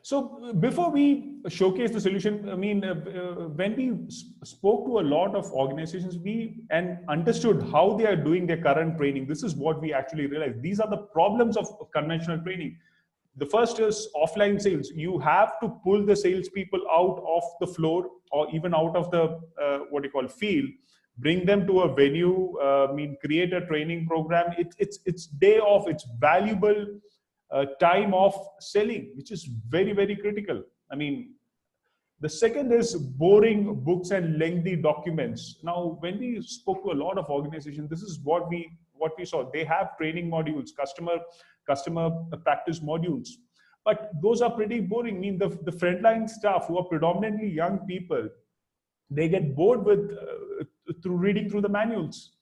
So before we showcase the solution, I mean, when we spoke to a lot of organizations, and understood how they are doing their current training, this is what we actually realized. These are the problems of conventional training. The first is offline sales. You have to pull the salespeople out of the floor or even out of the field, bring them to a venue, create a training program. It's day off. It's valuable time of selling, which is very, very critical. I mean, the second is boring books and lengthy documents. Now, when we spoke to a lot of organizations, this is what we saw. They have training modules, customer practice modules, but those are pretty boring. I mean, the frontline staff, who are predominantly young people, they get bored with through reading through the manuals,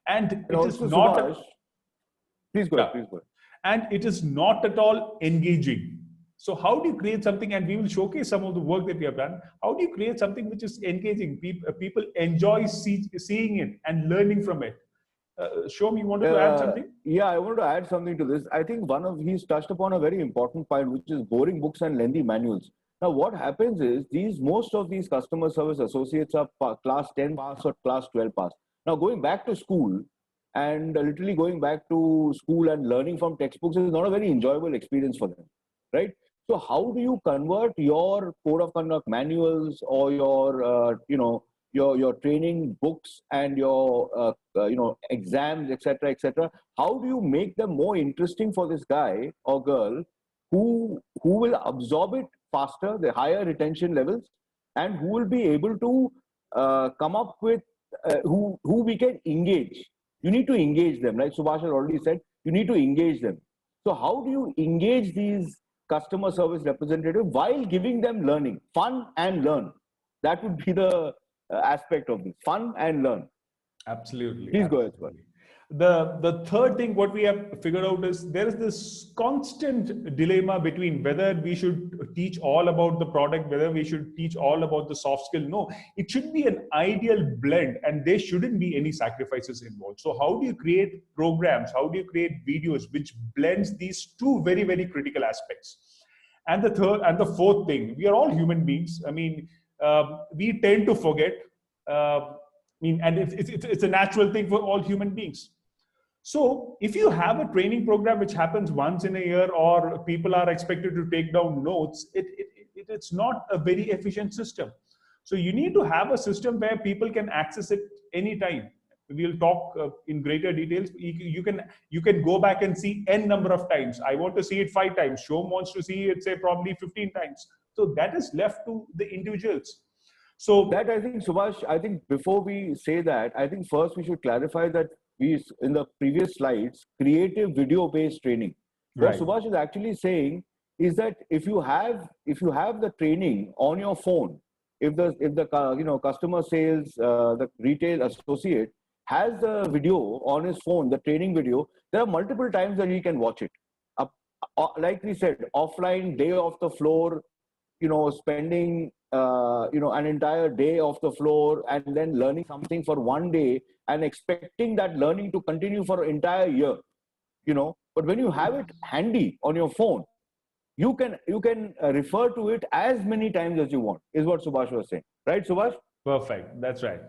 and it is not. Subhash, please go ahead. And it is not at all engaging. So how do you create something, and we will showcase some of the work that we have done. How do you create something which is engaging? People enjoy seeing it and learning from it. Shom, you wanted to add something? Yeah, I wanted to add something to this. I think he's touched upon a very important point, which is boring books and lengthy manuals. Now, what happens is most of these customer service associates are class 10 pass or class 12 pass. Now, going back to school, and literally going back to school and learning from textbooks is not a very enjoyable experience for them, right? So how do you convert your code of conduct manuals or your training books and your exams, etc.? How do you make them more interesting for this guy or girl who will absorb it faster, the higher retention levels, and who will be able to come up with who we can engage? You need to engage them, like Subhash has already said. You need to engage them. So how do you engage these customer service representatives while giving them learning, fun and learn? That would be the aspect of this, fun and learn. Absolutely. Please go ahead, Subhash. The third thing, what we have figured out is there is this constant dilemma between whether we should teach all about the product, whether we should teach all about the soft skill. No, it should be an ideal blend, and there shouldn't be any sacrifices involved. So how do you create programs? How do you create videos which blends these two very, very critical aspects? And the fourth thing, we are all human beings. I mean, we tend to forget. And it's a natural thing for all human beings. So if you have a training program which happens once in a year, or people are expected to take down notes, it's not a very efficient system. So you need to have a system where people can access it anytime. We'll talk in greater details. You can go back and see n number of times. I want to see it 5 times. Shom wants to see it, say, probably 15 times. So that is left to the individuals. So that, I think, Subhash, I think before we say that, I think first we should clarify that in the previous slides, creative video-based training. Right. What Subhash is actually saying is that if you have the training on your phone, if the customer sales, the retail associate has the video on his phone, the training video, there are multiple times that he can watch it. Like we said, offline, day off the floor, spending an entire day off the floor and then learning something for one day and expecting that learning to continue for an entire year, but when you have it handy on your phone, you can refer to it as many times as you want, is what Subhash was saying. Right, Subhash? Perfect. That's right.